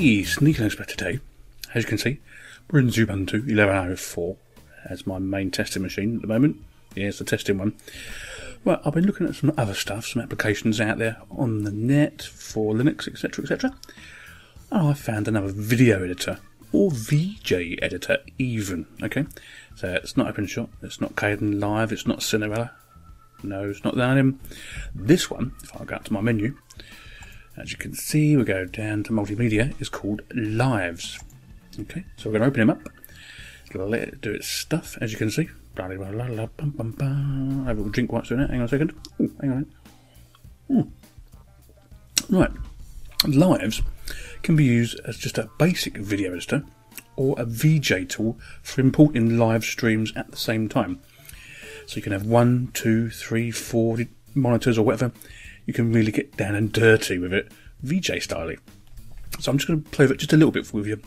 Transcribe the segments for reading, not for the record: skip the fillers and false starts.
Hey, sneekylinux for today. As you can see, we're in Ubuntu 11.04 as my main testing machine at the moment. Yeah, it's the testing one. Well, I've been looking at some other stuff, some applications out there on the net for Linux, etc, etc. And I found another video editor, or VJ editor even, okay? So it's not OpenShot, it's not Kdenlive, it's not Cinderella. No, it's not that of them. This one, if I go up to my menu, as you can see, we go down to multimedia, is called LiVES. Okay, so we're going to open him up, let it do its stuff, as you can see. I have a little drink while it's doing it. Hang on a second. Ooh, hang on. Right, LiVES can be used as just a basic video editor or a VJ tool for importing live streams at the same time. So you can have 1, 2, 3, 4 monitors or whatever. You can really get down and dirty with it, VJ styling. So I'm just going to play with it just a little bit with you.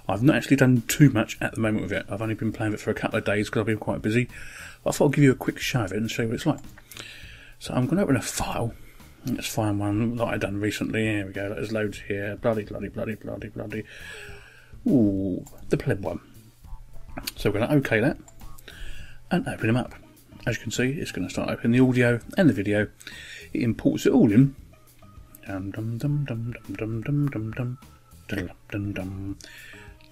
I've not actually done too much at the moment with it. I've only been playing with it for a couple of days because I've been quite busy. But I thought I'd give you a quick show of it and show you what it's like. So I'm going to open a file. Let's find one that I've done recently. Here we go. There's loads here. Bloody. Ooh, the pleb one. So we're going to OK that and open them up. As you can see, it's going to start opening the audio and the video. It imports it all in.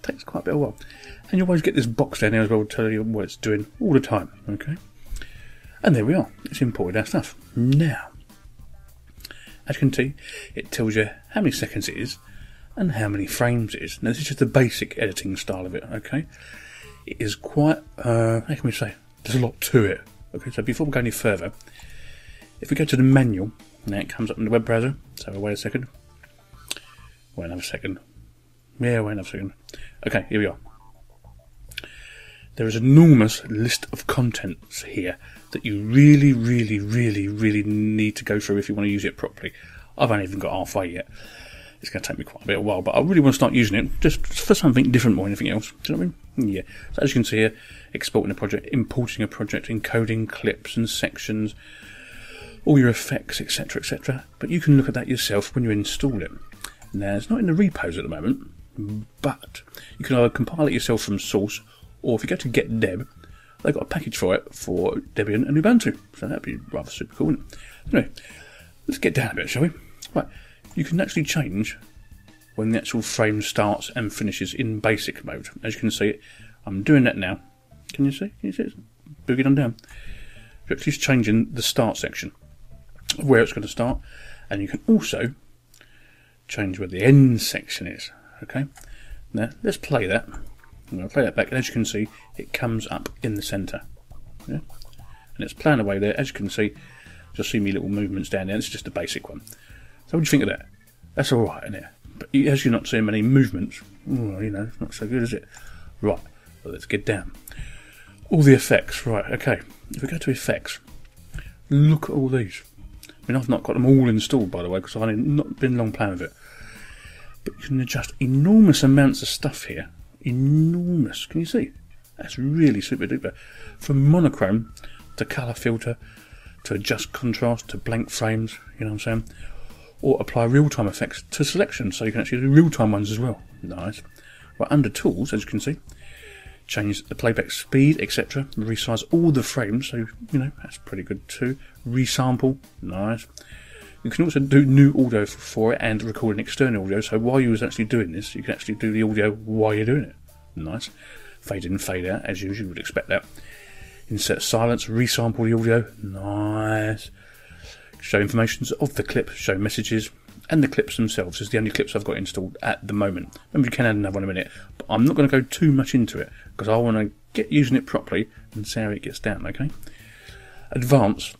Takes quite a bit of a while. And you always get this box down here as well to tell you what it's doing all the time. Okay. And there we are. It's imported our stuff. Now, as you can see, it tells you how many seconds it is and how many frames it is. Now, this is just the basic editing style of it. Okay. It is quite, how can we say, there's a lot to it. Okay, so before we go any further, if we go to the manual, now it comes up in the web browser, so wait a second. Wait another second. Yeah, wait another second. Okay, here we are. There is an enormous list of contents here that you really need to go through if you want to use it properly. I've only even got halfway yet. It's going to take me quite a bit of a while, but I really want to start using it just for something different more than anything else. Do you know what I mean? Yeah. So as you can see here, exporting a project, importing a project, encoding clips and sections, all your effects, etc, etc. But you can look at that yourself when you install it. Now, it's not in the repos at the moment, but you can either compile it yourself from source, or if you go to Get Deb, they've got a package for it for Debian and Ubuntu. So that'd be rather super cool, wouldn't it? Anyway, let's get down a bit, shall we? Right. You can actually change when the actual frame starts and finishes in basic mode. As you can see, I'm doing that now. Can you see? Can you see it? Boogieing on down. You're actually changing the start section, where it's going to start, and you can also change where the end section is. Okay. Now let's play that. I'm going to play that back, and as you can see, it comes up in the centre. Yeah? And it's playing away there. As you can see, just see me little movements down there. It's just a basic one. So what do you think of that? That's alright, isn't it? But as you're not seeing many movements, well, you know, it's not so good, is it? Right, well, let's get down. All the effects, right, okay. If we go to effects, look at all these. I mean, I've not got them all installed, by the way, because I've not been long playing with it. But you can adjust enormous amounts of stuff here. Enormous, can you see? That's really super duper. From monochrome to colour filter to adjust contrast to blank frames, you know what I'm saying? Or apply real-time effects to selection, so you can actually do real-time ones as well. Nice. Right, under tools, as you can see, change the playback speed, etc. Resize all the frames, so, you know, that's pretty good too. Resample, nice. You can also do new audio for it and record an external audio, so while you was actually doing this, you can actually do the audio while you're doing it. Nice. Fade in, fade out, as usual, you would expect that. Insert silence, resample the audio, nice. Show information of the clip, show messages, and the clips themselves is the only clips I've got installed at the moment. Maybe you can add another one in a minute, but I'm not going to go too much into it because I want to get using it properly and see how it gets down, okay? Advanced,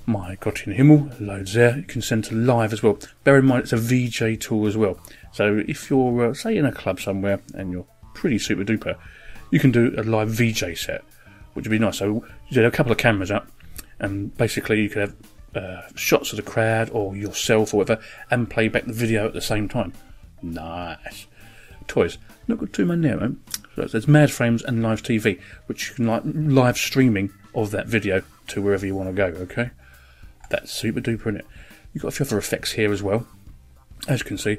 my Gott in Himmel, loads there. You can send to live as well. Bear in mind it's a VJ tool as well. So if you're, say, in a club somewhere and you're pretty super duper, you can do a live VJ set, which would be nice. So you have a couple of cameras up, and basically you could have shots of the crowd or yourself or whatever, and play back the video at the same time. Nice. Toys. Not got too many there, man. So there's Mad Frames and Live TV, which you can like live streaming of that video to wherever you want to go, okay? That's super duper, isn't it? You've got a few other effects here as well. As you can see,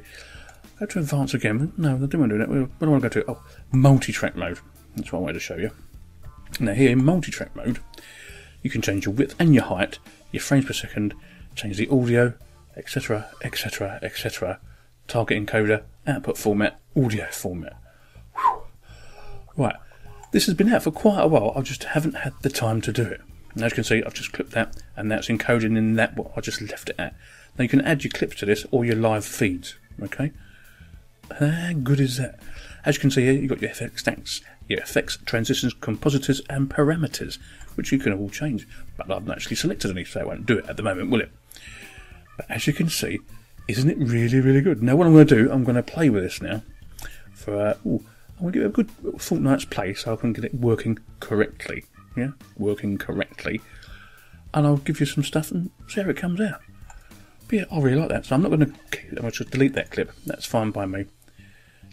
Go to advanced again. No, I don't want to do that. What do I want to go to? Oh, multi-track mode. That's what I wanted to show you. Now here in multi-track mode, you can change your width and your height, your frames per second, change the audio, etc, etc, etc, target encoder, output format, audio format. Whew. Right, this has been out for quite a while, I just haven't had the time to do it. And as you can see, I've just clipped that, and that's encoded in that what I just left it at. Now you can add your clips to this, or your live feeds, okay? How good is that? As you can see here, you've got your effects stacks, your effects, transitions, compositors, and parameters, which you can all change. But I haven't actually selected any, so I won't do it at the moment, will it? But as you can see, isn't it really, really good? Now what I'm going to do, I'm going to play with this now. I'm going to give it a good fortnight's play so I can get it working correctly. Yeah, working correctly. And I'll give you some stuff and see how it comes out. But yeah, I really like that, so I'm not going to... I'll just delete that clip. That's fine by me.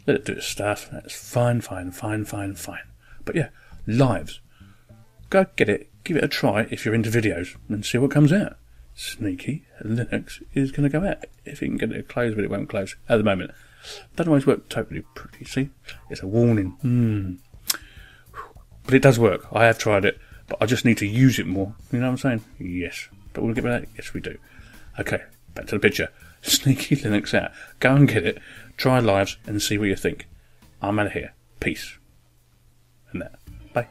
Let it do its stuff. That's fine. But yeah, lives. Go get it. Give it a try if you're into videos and see what comes out. Sneaky Linux is going to go out. If you can get it to close, but it won't close at the moment. Doesn't always work totally pretty. See? It's a warning. But it does work. I have tried it, but I just need to use it more. You know what I'm saying? Yes. But we'll get back to that? Yes, we do. Okay, back to the picture. Sneaky Linux out. Go and get it. Try lives and see what you think. I'm out of here. Peace. And that. Bye.